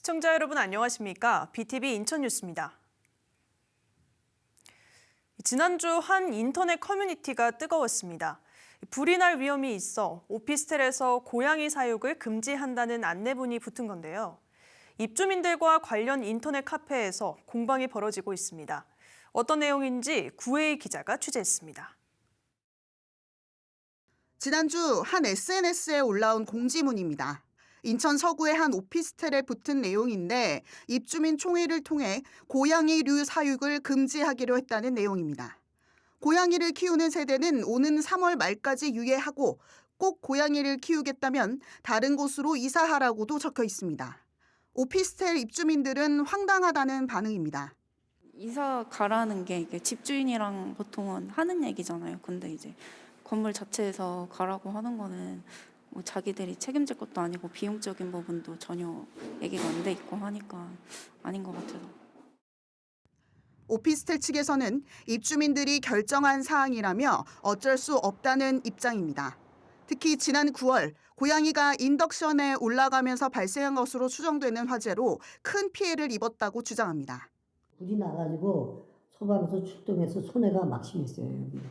시청자 여러분 안녕하십니까? BTV 인천 뉴스입니다. 지난주 한 인터넷 커뮤니티가 뜨거웠습니다. 불이 날 위험이 있어 오피스텔에서 고양이 사육을 금지한다는 안내문이 붙은 건데요. 입주민들과 관련 인터넷 카페에서 공방이 벌어지고 있습니다. 어떤 내용인지 구혜희 기자가 취재했습니다. 지난주 한 SNS에 올라온 공지문입니다. 인천 서구의 한 오피스텔에 붙은 내용인데 입주민 총회를 통해 고양이류 사육을 금지하기로 했다는 내용입니다. 고양이를 키우는 세대는 오는 3월 말까지 유예하고 꼭 고양이를 키우겠다면 다른 곳으로 이사하라고도 적혀 있습니다. 오피스텔 입주민들은 황당하다는 반응입니다. 이사 가라는 게 이게 집주인이랑 보통은 하는 얘기잖아요. 근데 이제 건물 자체에서 가라고 하는 거는 뭐 자기들이 책임질 것도 아니고 비용적인 부분도 전혀 얘기가 안 돼 있고 하니까 아닌 것 같아서. 오피스텔 측에서는 입주민들이 결정한 사항이라며 어쩔 수 없다는 입장입니다. 특히 지난 9월 고양이가 인덕션에 올라가면서 발생한 것으로 추정되는 화재로 큰 피해를 입었다고 주장합니다. 불이 나가지고 소방서 출동해서 손해가 막심했어요. 여기.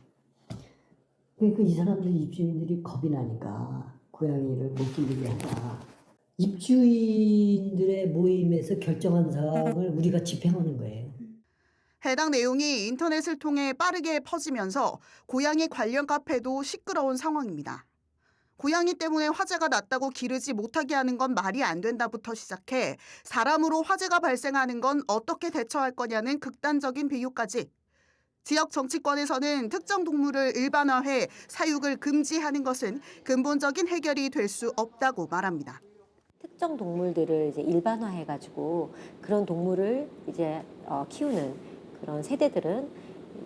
그러니까 이 사람들 입주민들이 겁이 나니까 고양이를 못 기르게 한다. 입주인들의 모임에서 결정한 사항을 우리가 집행하는 거예요. 해당 내용이 인터넷을 통해 빠르게 퍼지면서 고양이 관련 카페도 시끄러운 상황입니다. 고양이 때문에 화재가 났다고 기르지 못하게 하는 건 말이 안 된다부터 시작해 사람으로 화재가 발생하는 건 어떻게 대처할 거냐는 극단적인 비유까지. 지역 정치권에서는 특정 동물을 일반화해 사육을 금지하는 것은 근본적인 해결이 될 수 없다고 말합니다. 특정 동물들을 이제 일반화해가지고 그런 동물을 이제 키우는 그런 세대들은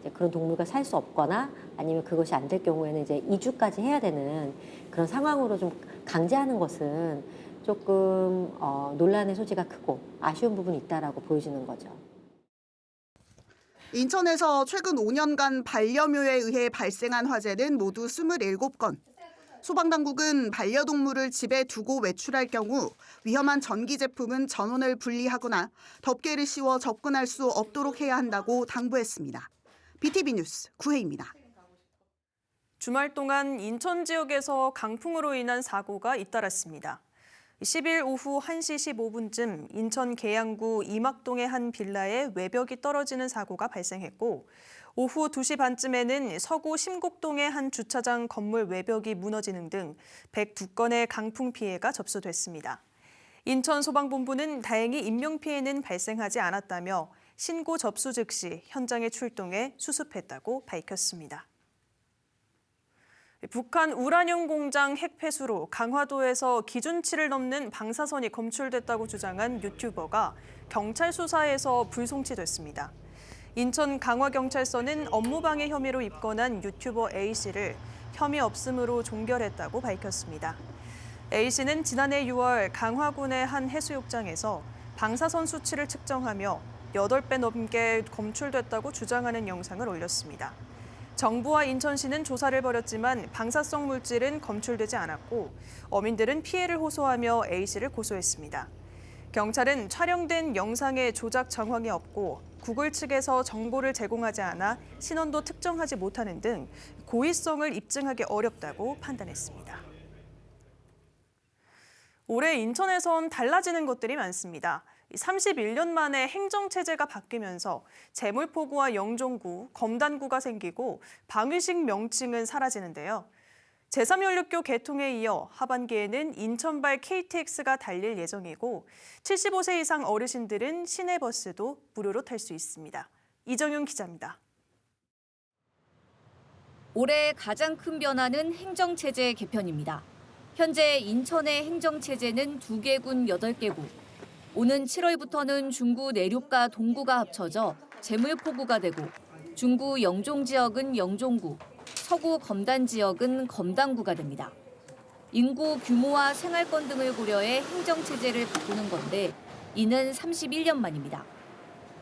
이제 그런 동물과 살 수 없거나 아니면 그것이 안 될 경우에는 이제 이주까지 해야 되는 그런 상황으로 좀 강제하는 것은 조금 논란의 소지가 크고 아쉬운 부분이 있다라고 보여지는 거죠. 인천에서 최근 5년간 반려묘에 의해 발생한 화재는 모두 27건. 소방당국은 반려동물을 집에 두고 외출할 경우 위험한 전기 제품은 전원을 분리하거나 덮개를 씌워 접근할 수 없도록 해야 한다고 당부했습니다. BTV 뉴스 구혜입니다. 주말 동안 인천 지역에서 강풍으로 인한 사고가 잇따랐습니다. 10일 오후 1시 15분쯤 인천 계양구 이막동의 한 빌라에 외벽이 떨어지는 사고가 발생했고 오후 2시 반쯤에는 서구 심곡동의 한 주차장 건물 외벽이 무너지는 등 102건의 강풍 피해가 접수됐습니다. 인천소방본부는 다행히 인명피해는 발생하지 않았다며 신고 접수 즉시 현장에 출동해 수습했다고 밝혔습니다. 북한 우라늄 공장 핵 폐수로 강화도에서 기준치를 넘는 방사선이 검출됐다고 주장한 유튜버가 경찰 수사에서 불송치됐습니다. 인천 강화경찰서는 업무방해 혐의로 입건한 유튜버 A씨를 혐의 없음으로 종결했다고 밝혔습니다. A씨는 지난해 6월 강화군의 한 해수욕장에서 방사선 수치를 측정하며 8배 넘게 검출됐다고 주장하는 영상을 올렸습니다. 정부와 인천시는 조사를 벌였지만 방사성 물질은 검출되지 않았고 어민들은 피해를 호소하며 A씨를 고소했습니다. 경찰은 촬영된 영상에 조작 정황이 없고 구글 측에서 정보를 제공하지 않아 신원도 특정하지 못하는 등 고의성을 입증하기 어렵다고 판단했습니다. 올해 인천에선 달라지는 것들이 많습니다. 31년 만에 행정체제가 바뀌면서 재물포구와 영종구, 검단구가 생기고 방위식 명칭은 사라지는데요. 제3연륙교 개통에 이어 하반기에는 인천발 KTX가 달릴 예정이고 75세 이상 어르신들은 시내버스도 무료로 탈 수 있습니다. 이정윤 기자입니다. 올해 가장 큰 변화는 행정체제 개편입니다. 현재 인천의 행정체제는 2개군 8개구. 오는 7월부터는 중구 내륙과 동구가 합쳐져 재물포구가 되고 중구 영종 지역은 영종구, 서구 검단 지역은 검단구가 됩니다. 인구 규모와 생활권 등을 고려해 행정체제를 바꾸는 건데 이는 31년 만입니다.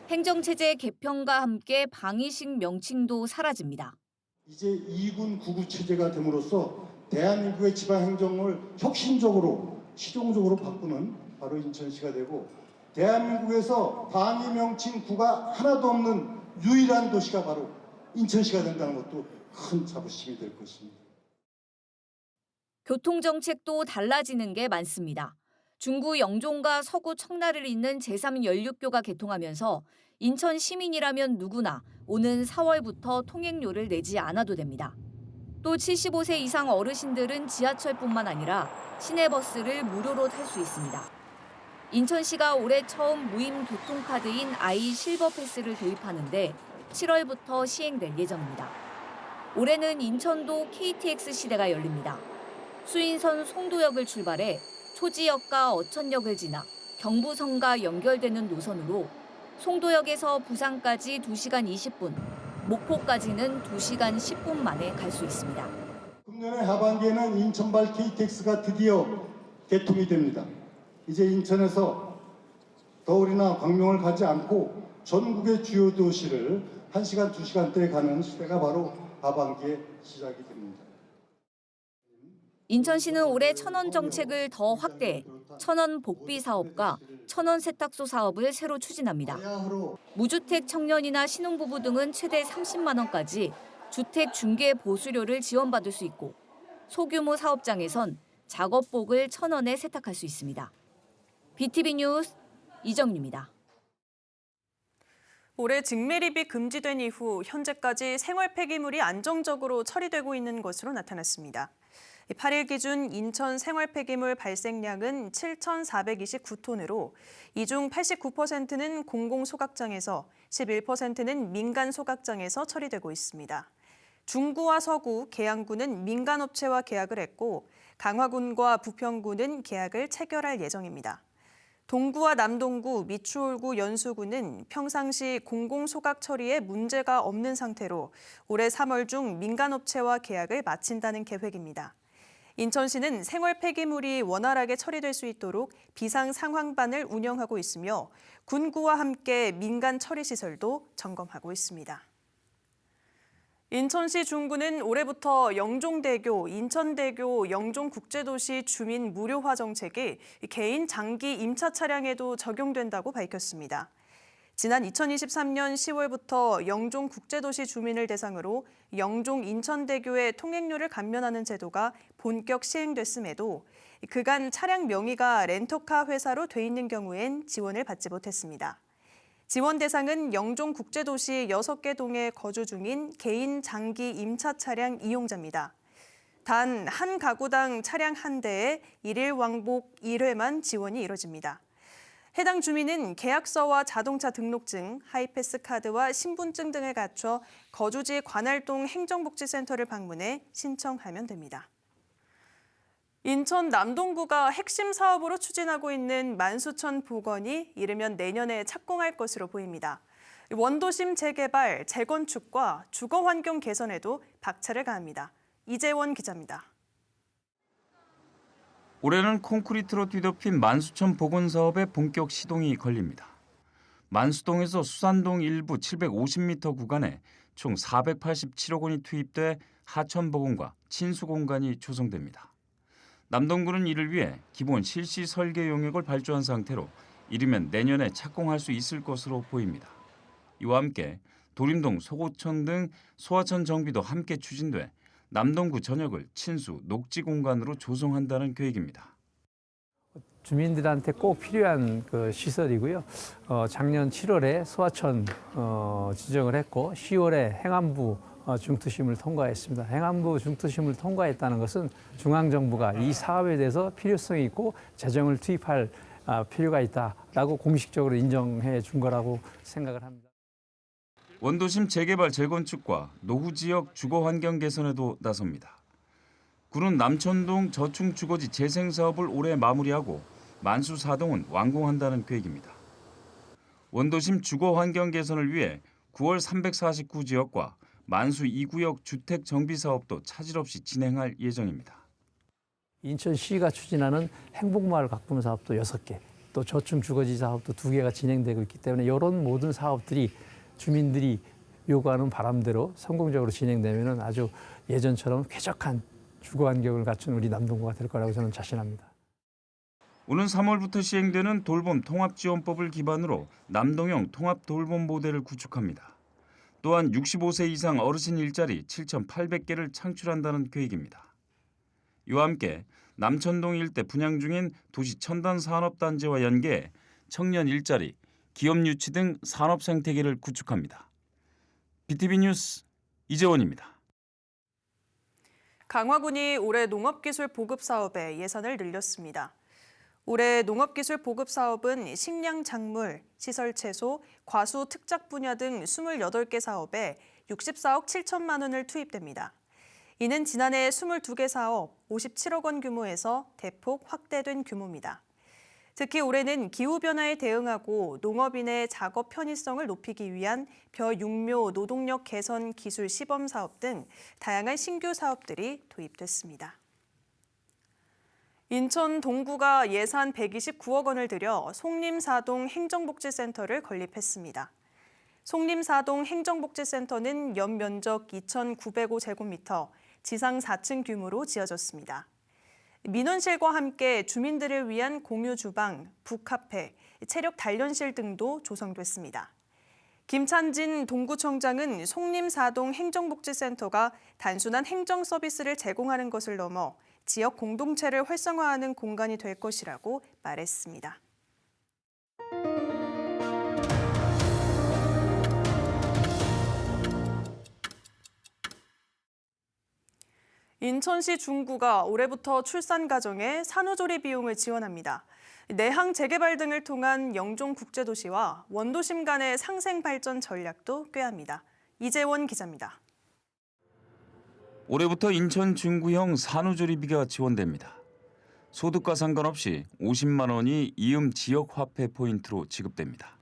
행정체제 개편과 함께 방위식 명칭도 사라집니다. 이제 2군 9구 체제가 됨으로써 대한민국의 지방행정을 혁신적으로 실용적으로 바꾸는 바로 인천시가 되고 대한민국에서 방위 명칭 구가 하나도 없는 유일한 도시가 바로 인천시가 된다는 것도 큰 자부심이 될 것입니다. 교통정책도 달라지는 게 많습니다. 중구 영종과 서구 청라를 잇는 제3연륙교가 개통하면서 인천 시민이라면 누구나 오는 4월부터 통행료를 내지 않아도 됩니다. 또 75세 이상 어르신들은 지하철뿐만 아니라 시내버스를 무료로 탈 수 있습니다. 인천시가 올해 처음 무임 교통카드인 아이 실버 패스를 도입하는데 7월부터 시행될 예정입니다. 올해는 인천도 KTX 시대가 열립니다. 수인선 송도역을 출발해 초지역과 어천역을 지나 경부선과 연결되는 노선으로 송도역에서 부산까지 2시간 20분, 목포까지는 2시간 10분 만에 갈 수 있습니다. 금년의 하반기에는 인천발 KTX가 드디어 개통이 됩니다. 이제 인천에서 서울이나 광명을 가지 않고 전국의 주요 도시를 1시간, 2시간대에 가는 시대가 바로 하반기에 시작이 됩니다. 인천시는 올해 천원 정책을 더 확대해 천원 복비 사업과 천원 세탁소 사업을 새로 추진합니다. 무주택 청년이나 신혼부부 등은 최대 30만 원까지 주택 중개 보수료를 지원받을 수 있고 소규모 사업장에선 작업복을 1,000원에 세탁할 수 있습니다. BTV 뉴스 이정유입니다. 올해 직매립이 금지된 이후 현재까지 생활 폐기물이 안정적으로 처리되고 있는 것으로 나타났습니다. 8일 기준 인천 생활 폐기물 발생량은 7,429톤으로 이 중 89%는 공공소각장에서 11%는 민간소각장에서 처리되고 있습니다. 중구와 서구, 계양구는 민간업체와 계약을 했고 강화군과 부평구는 계약을 체결할 예정입니다. 동구와 남동구, 미추홀구, 연수구는 평상시 공공소각 처리에 문제가 없는 상태로 올해 3월 중 민간업체와 계약을 마친다는 계획입니다. 인천시는 생활 폐기물이 원활하게 처리될 수 있도록 비상상황반을 운영하고 있으며 군구와 함께 민간 처리시설도 점검하고 있습니다. 인천시 중구는 올해부터 영종대교, 인천대교, 영종국제도시 주민 무료화 정책이 개인 장기 임차 차량에도 적용된다고 밝혔습니다. 지난 2023년 10월부터 영종국제도시 주민을 대상으로 영종 인천대교의 통행료를 감면하는 제도가 본격 시행됐음에도 그간 차량 명의가 렌터카 회사로 돼 있는 경우엔 지원을 받지 못했습니다. 지원 대상은 영종국제도시 6개 동에 거주 중인 개인 장기 임차 차량 이용자입니다. 단 한 가구당 차량 한 대에 1일 왕복 1회만 지원이 이뤄집니다. 해당 주민은 계약서와 자동차 등록증, 하이패스 카드와 신분증 등을 갖춰 거주지 관할동 행정복지센터를 방문해 신청하면 됩니다. 인천 남동구가 핵심 사업으로 추진하고 있는 만수천 복원이 이르면 내년에 착공할 것으로 보입니다. 원도심 재개발, 재건축과 주거환경 개선에도 박차를 가합니다. 이재원 기자입니다. 올해는 콘크리트로 뒤덮인 만수천 복원 사업의 본격 시동이 걸립니다. 만수동에서 수산동 일부 750m 구간에 총 487억 원이 투입돼 하천 복원과 친수 공간이 조성됩니다. 남동구는 이를 위해 기본 실시 설계 용역을 발주한 상태로 이르면 내년에 착공할 수 있을 것으로 보입니다. 이와 함께 도림동, 소고천 등 소하천 정비도 함께 추진돼 남동구 전역을 친수, 녹지 공간으로 조성한다는 계획입니다. 주민들한테 꼭 필요한 그 시설이고요. 작년 7월에 소하천 지정을 했고 10월에 행안부 중투심을 통과했습니다. 행안부 중투심을 통과했다는 것은 중앙정부가 이 사업에 대해서 필요성이 있고 재정을 투입할 필요가 있다라고 공식적으로 인정해 준 거라고 생각을 합니다. 원도심 재개발 재건축과 노후 지역 주거 환경 개선에도 나섭니다. 구는 남천동 저층 주거지 재생 사업을 올해 마무리하고 만수 4동은 완공한다는 계획입니다. 원도심 주거 환경 개선을 위해 9월 349지역과 만수 2구역 주택 정비 사업도 차질 없이 진행할 예정입니다. 인천시가 추진하는 행복마을 가꾸는 사업도 6개, 또 저층 주거지 사업도 2개가 진행되고 있기 때문에 이런 모든 사업들이 주민들이 요구하는 바람대로 성공적으로 진행되면 아주 예전처럼 쾌적한 주거 환경을 갖춘 우리 남동구가 될 거라고 저는 자신합니다. 오는 3월부터 시행되는 돌봄 통합지원법을 기반으로 남동형 통합돌봄 모델을 구축합니다. 또한 65세 이상 어르신 일자리 7,800개를 창출한다는 계획입니다. 이와 함께 남천동 일대 분양 중인 도시 첨단 산업단지와 연계해 청년 일자리, 기업 유치 등 산업 생태계를 구축합니다. BTV 뉴스 이재원입니다. 강화군이 올해 농업기술 보급 사업에 예산을 늘렸습니다. 올해 농업기술 보급 사업은 식량 작물, 시설 채소, 과수 특작 분야 등 28개 사업에 64억 7천만 원을 투입됩니다. 이는 지난해 22개 사업 57억 원 규모에서 대폭 확대된 규모입니다. 특히 올해는 기후변화에 대응하고 농업인의 작업 편의성을 높이기 위한 벼육묘 노동력 개선 기술 시범 사업 등 다양한 신규 사업들이 도입됐습니다. 인천 동구가 예산 129억 원을 들여 송림사동 행정복지센터를 건립했습니다. 송림사동 행정복지센터는 연면적 2,905제곱미터, 지상 4층 규모로 지어졌습니다. 민원실과 함께 주민들을 위한 공유 주방, 북카페, 체력 단련실 등도 조성됐습니다. 김찬진 동구청장은 송림사동 행정복지센터가 단순한 행정 서비스를 제공하는 것을 넘어 지역 공동체를 활성화하는 공간이 될 것이라고 말했습니다. 인천시 중구가 올해부터 출산 가정에 산후조리 비용을 지원합니다. 내항 재개발 등을 통한 영종국제도시와 원도심 간의 상생 발전 전략도 꾀합니다. 이재원 기자입니다. 올해부터 인천 중구형 산후조리비가 지원됩니다. 소득과 상관없이 50만 원이 이음 지역 화폐 포인트로 지급됩니다.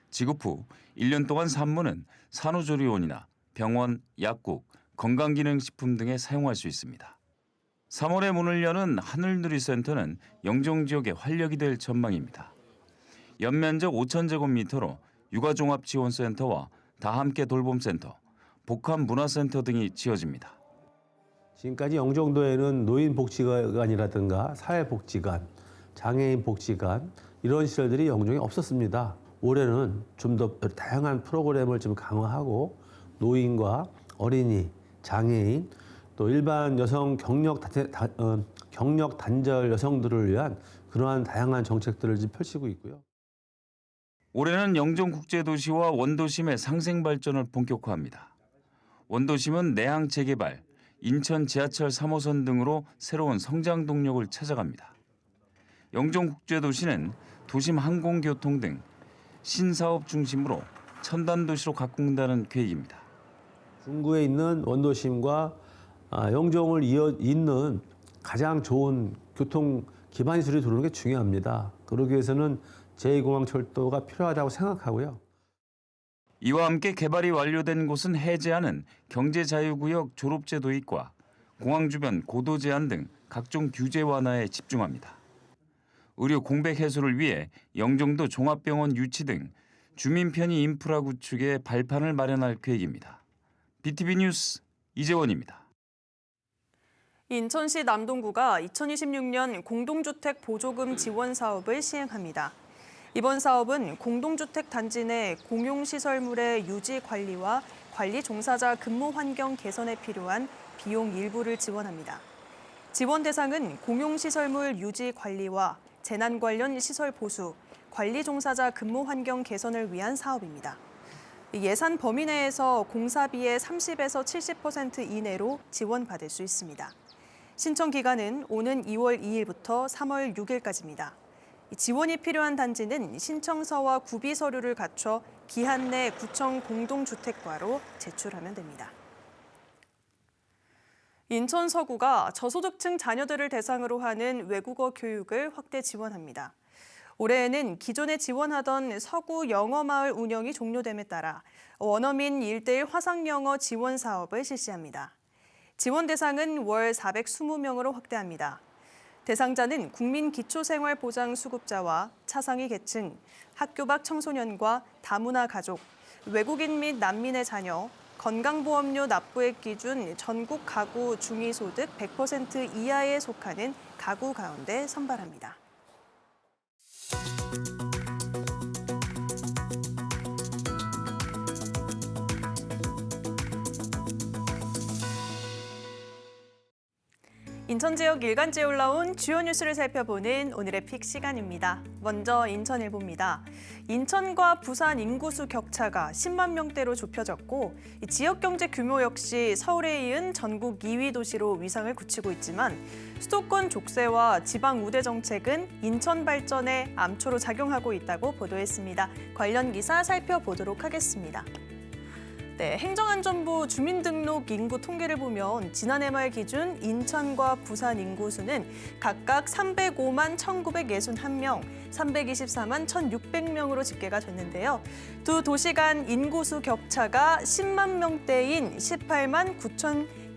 지급 후 1년 동안 산모는 산후조리원이나 병원, 약국, 건강기능식품 등에 사용할 수 있습니다. 3월에 문을 여는 하늘누리센터는 영종 지역의 활력이 될 전망입니다. 연면적 5,000제곱미터로 육아종합지원센터와 다함께 돌봄센터, 복합문화센터 등이 지어집니다. 지금까지 영종도에는 노인복지관이라든가 사회복지관, 장애인복지관 이런 시설들이 영종에 없었습니다. 올해는 좀 더 다양한 프로그램을 좀 강화하고 노인과 어린이, 장애인, 또 일반 여성 경력 단절 여성들을 위한 그러한 다양한 정책들을 지금 펼치고 있고요. 올해는 영종국제도시와 원도심의 상생 발전을 본격화합니다. 원도심은 내항 재개발, 인천 지하철 3호선 등으로 새로운 성장 동력을 찾아갑니다. 영종국제도시는 도심 항공교통 등 신사업 중심으로 첨단도시로 가꾼다는 계획입니다. 중구에 있는 원도심과 영종을 잇는 가장 좋은 교통 기반시설이 들어오는 게 중요합니다. 그러기 위해서는 제2공항철도가 필요하다고 생각하고요. 이와 함께 개발이 완료된 곳은 해제하는 경제자유구역 졸업제 도입과 공항 주변 고도 제한 등 각종 규제 완화에 집중합니다. 의료 공백 해소를 위해 영종도 종합병원 유치 등 주민 편의 인프라 구축에 발판을 마련할 계획입니다. BTV 뉴스 이재원입니다. 인천시 남동구가 2026년 공동주택 보조금 지원 사업을 시행합니다. 이번 사업은 공동주택 단지 내 공용시설물의 유지 관리와 관리 종사자 근무 환경 개선에 필요한 비용 일부를 지원합니다. 지원 대상은 공용시설물 유지 관리와 재난 관련 시설 보수, 관리 종사자 근무 환경 개선을 위한 사업입니다. 예산 범위 내에서 공사비의 30에서 70% 이내로 지원받을 수 있습니다. 신청 기간은 오는 2월 2일부터 3월 6일까지입니다. 지원이 필요한 단지는 신청서와 구비 서류를 갖춰 기한 내 구청 공동주택과로 제출하면 됩니다. 인천 서구가 저소득층 자녀들을 대상으로 하는 외국어 교육을 확대 지원합니다. 올해에는 기존에 지원하던 서구 영어마을 운영이 종료됨에 따라 원어민 1:1 화상영어 지원 사업을 실시합니다. 지원 대상은 월 420명으로 확대합니다. 대상자는 국민기초생활보장수급자와 차상위 계층, 학교 밖 청소년과 다문화 가족, 외국인 및 난민의 자녀, 건강보험료 납부액 기준 전국 가구 중위소득 100% 이하에 속하는 가구 가운데 선발합니다. 인천 지역 일간지에 올라온 주요 뉴스를 살펴보는 오늘의 픽 시간입니다. 먼저 인천일보입니다. 인천과 부산 인구수 격차가 10만 명대로 좁혀졌고 지역 경제 규모 역시 서울에 이은 전국 2위 도시로 위상을 굳히고 있지만 수도권 족쇄와 지방 우대 정책은 인천 발전에 암초로 작용하고 있다고 보도했습니다. 관련 기사 살펴보도록 하겠습니다. 네, 행정안전부 주민등록 인구 통계를 보면 지난해 말 기준 인천과 부산 인구수는 각각 305만 1,961명, 324만 1,600명으로 집계가 됐는데요. 두 도시 간 인구수 격차가 10만 명대인 18만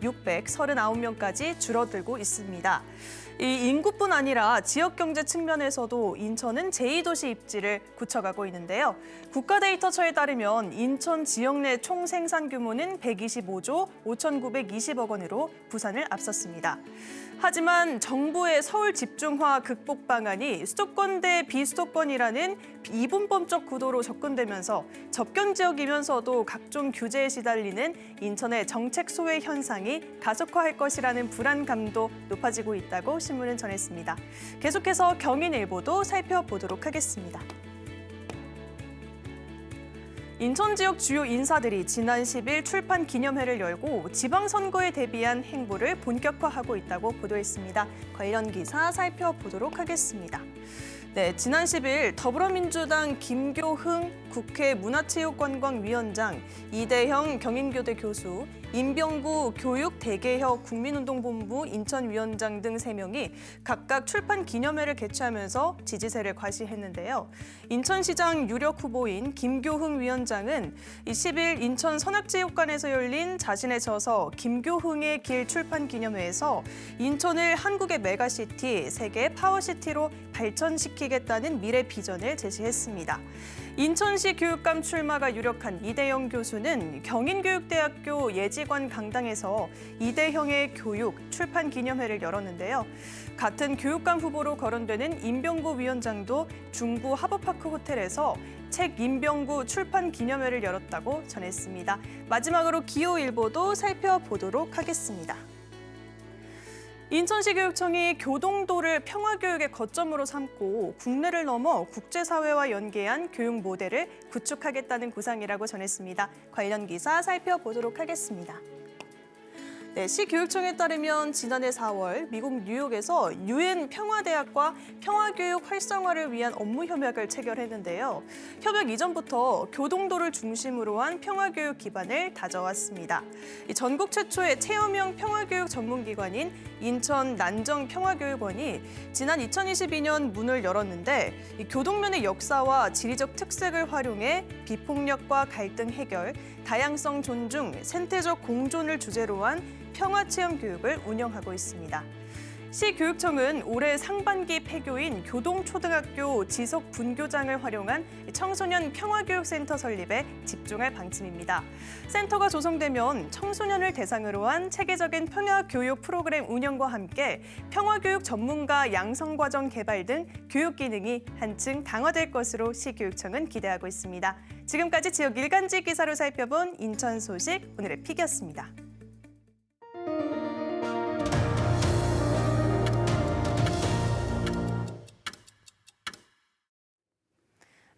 9,639명까지 줄어들고 있습니다. 이 인구뿐 아니라 지역 경제 측면에서도 인천은 제2도시 입지를 굳혀가고 있는데요. 국가데이터처에 따르면 인천 지역 내 총 생산 규모는 125조 5,920억 원으로 부산을 앞섰습니다. 하지만 정부의 서울 집중화 극복 방안이 수도권 대 비수도권이라는 이분법적 구도로 접근되면서 접경 지역이면서도 각종 규제에 시달리는 인천의 정책 소외 현상이 가속화할 것이라는 불안감도 높아지고 있다고 신문은 전했습니다. 계속해서 경인일보도 살펴보도록 하겠습니다. 인천 지역 주요 인사들이 지난 10일 출판 기념회를 열고 지방선거에 대비한 행보를 본격화하고 있다고 보도했습니다. 관련 기사 살펴보도록 하겠습니다. 네, 지난 10일 더불어민주당 김교흥 국회 문화체육관광위원장, 이대형 경인교대 교수, 임병구 교육대개혁 국민운동본부 인천위원장 등 3명이 각각 출판 기념회를 개최하면서 지지세를 과시했는데요. 인천시장 유력 후보인 김교흥 위원장은 10일 인천 선악체육관에서 열린 자신의 저서 김교흥의 길 출판 기념회에서 인천을 한국의 메가시티, 세계 파워시티로 발전시키겠다는 미래 비전을 제시했습니다. 인천시 교육감 출마가 유력한 이대영 교수는 경인교육대학교 예지관 강당에서 이대형의 교육 출판 기념회를 열었는데요. 같은 교육감 후보로 거론되는 임병구 위원장도 중구 하버파크 호텔에서 책 임병구 출판 기념회를 열었다고 전했습니다. 마지막으로 기호일보도 살펴보도록 하겠습니다. 인천시 교육청이 교동도를 평화교육의 거점으로 삼고 국내를 넘어 국제사회와 연계한 교육 모델을 구축하겠다는 구상이라고 전했습니다. 관련 기사 살펴보도록 하겠습니다. 네, 시교육청에 따르면 지난해 4월 미국 뉴욕에서 유엔 평화대학과 평화교육 활성화를 위한 업무 협약을 체결했는데요. 협약 이전부터 교동도를 중심으로 한 평화교육 기반을 다져왔습니다. 전국 최초의 체험형 평화교육 전문기관인 인천 난정평화교육원이 지난 2022년 문을 열었는데 교동면의 역사와 지리적 특색을 활용해 비폭력과 갈등 해결, 다양성 존중, 생태적 공존을 주제로 한 평화체험 교육을 운영하고 있습니다. 시교육청은 올해 상반기 폐교인 교동초등학교 지속 분교장을 활용한 청소년 평화교육센터 설립에 집중할 방침입니다. 센터가 조성되면 청소년을 대상으로 한 체계적인 평화교육 프로그램 운영과 함께 평화교육 전문가 양성과정 개발 등 교육 기능이 한층 강화될 것으로 시교육청은 기대하고 있습니다. 지금까지 지역 일간지 기사로 살펴본 인천 소식 오늘의 픽이었습니다.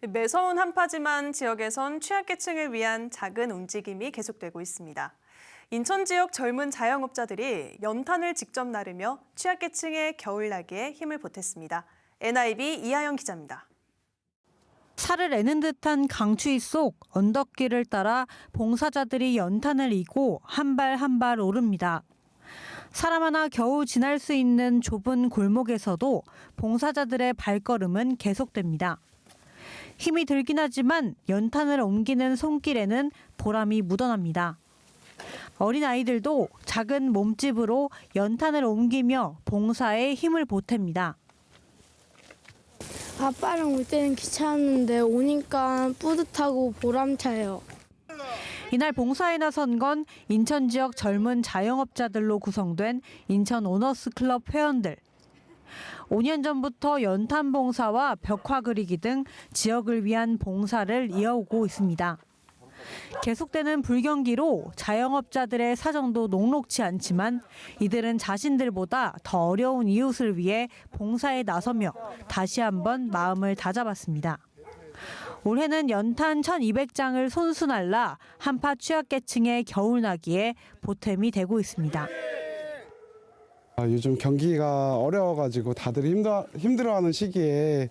매서운 한파지만 지역에선 취약계층을 위한 작은 움직임이 계속되고 있습니다. 인천 지역 젊은 자영업자들이 연탄을 직접 나르며 취약계층의 겨울나기에 힘을 보탰습니다. NIB 이하영 기자입니다. 살을 애는 듯한 강추위 속 언덕길을 따라 봉사자들이 연탄을 이고 한 발 한 발 오릅니다. 사람 하나 겨우 지날 수 있는 좁은 골목에서도 봉사자들의 발걸음은 계속됩니다. 힘이 들긴 하지만 연탄을 옮기는 손길에는 보람이 묻어납니다. 어린아이들도 작은 몸집으로 연탄을 옮기며 봉사에 힘을 보탭니다. 아빠랑 올 때는 귀찮았는데 오니까 뿌듯하고 보람차요. 이날 봉사에 나선 건 인천 지역 젊은 자영업자들로 구성된 인천 오너스 클럽 회원들. 5년 전부터 연탄 봉사와 벽화 그리기 등 지역을 위한 봉사를 이어오고 있습니다. 계속되는 불경기로 자영업자들의 사정도 녹록지 않지만 이들은 자신들보다 더 어려운 이웃을 위해 봉사에 나서며 다시 한번 마음을 다잡았습니다. 올해는 연탄 1,200장을 손수 날라 한파 취약계층의 겨울나기에 보탬이 되고 있습니다. 요즘 경기가 어려워가지고 다들 힘들어하는 시기에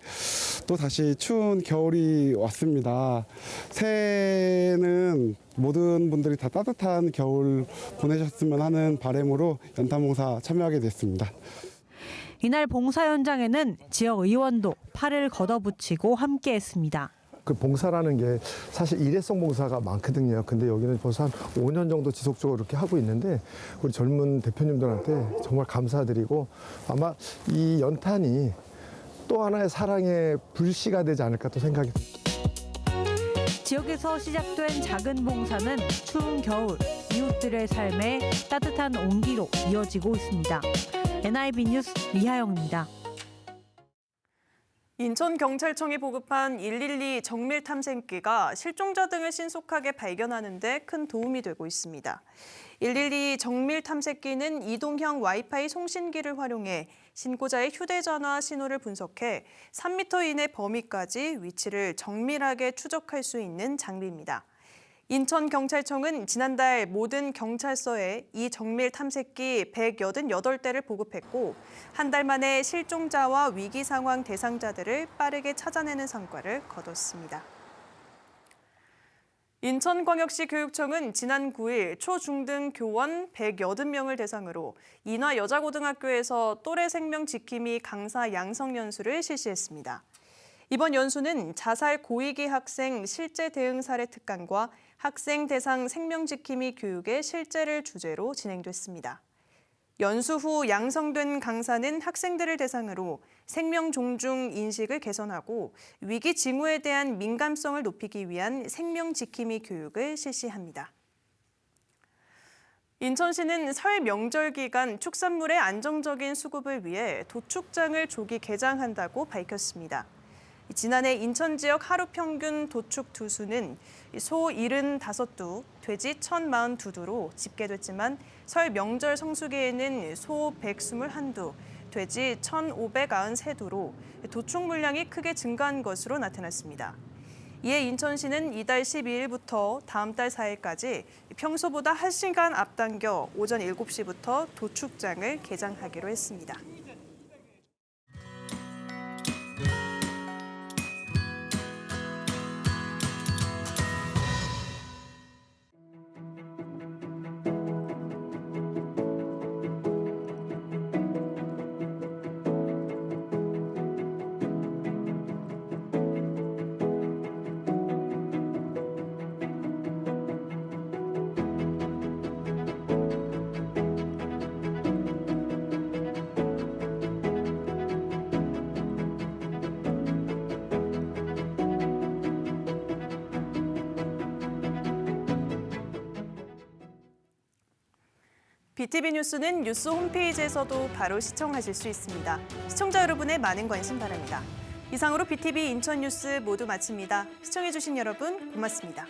또 다시 추운 겨울이 왔습니다. 새해에는 모든 분들이 다 따뜻한 겨울 보내셨으면 하는 바람으로 연탄봉사 참여하게 됐습니다. 이날 봉사 현장에는 지역 의원도 팔을 걷어붙이고 함께했습니다. 그 봉사라는 게 사실 일회성 봉사가 많거든요. 근데 여기는 벌써 한 5년 정도 지속적으로 이렇게 하고 있는데 우리 젊은 대표님들한테 정말 감사드리고 아마 이 연탄이 또 하나의 사랑의 불씨가 되지 않을까 또 생각이 듭니다. 지역에서 시작된 작은 봉사는 추운 겨울 이웃들의 삶에 따뜻한 온기로 이어지고 있습니다. NIB 뉴스 이하영입니다. 인천경찰청이 보급한 112 정밀 탐색기가 실종자 등을 신속하게 발견하는 데 큰 도움이 되고 있습니다. 112 정밀 탐색기는 이동형 와이파이 송신기를 활용해 신고자의 휴대전화 신호를 분석해 3m 이내 범위까지 위치를 정밀하게 추적할 수 있는 장비입니다. 인천경찰청은 지난달 모든 경찰서에 이 정밀 탐색기 188대를 보급했고 한 달 만에 실종자와 위기 상황 대상자들을 빠르게 찾아내는 성과를 거뒀습니다. 인천광역시 교육청은 지난 9일 초, 중 등 교원 180명을 대상으로 인화여자고등학교에서 또래 생명 지킴이 강사 양성 연수를 실시했습니다. 이번 연수는 자살 고위기 학생 실제 대응 사례 특강과 학생 대상 생명지킴이 교육의 실제를 주제로 진행됐습니다. 연수 후 양성된 강사는 학생들을 대상으로 생명 존중 인식을 개선하고 위기 징후에 대한 민감성을 높이기 위한 생명지킴이 교육을 실시합니다. 인천시는 설 명절 기간 축산물의 안정적인 수급을 위해 도축장을 조기 개장한다고 밝혔습니다. 지난해 인천 지역 하루 평균 도축 두수는 소 75두, 돼지 1,042두로 집계됐지만 설 명절 성수기에는 소 121두, 돼지 1,593두로 도축 물량이 크게 증가한 것으로 나타났습니다. 이에 인천시는 이달 12일부터 다음 달 4일까지 평소보다 1시간 앞당겨 오전 7시부터 도축장을 개장하기로 했습니다. BTV 뉴스는 뉴스 홈페이지에서도 바로 시청하실 수 있습니다. 시청자 여러분의 많은 관심 바랍니다. 이상으로 BTV 인천 뉴스 모두 마칩니다. 시청해주신 여러분 고맙습니다.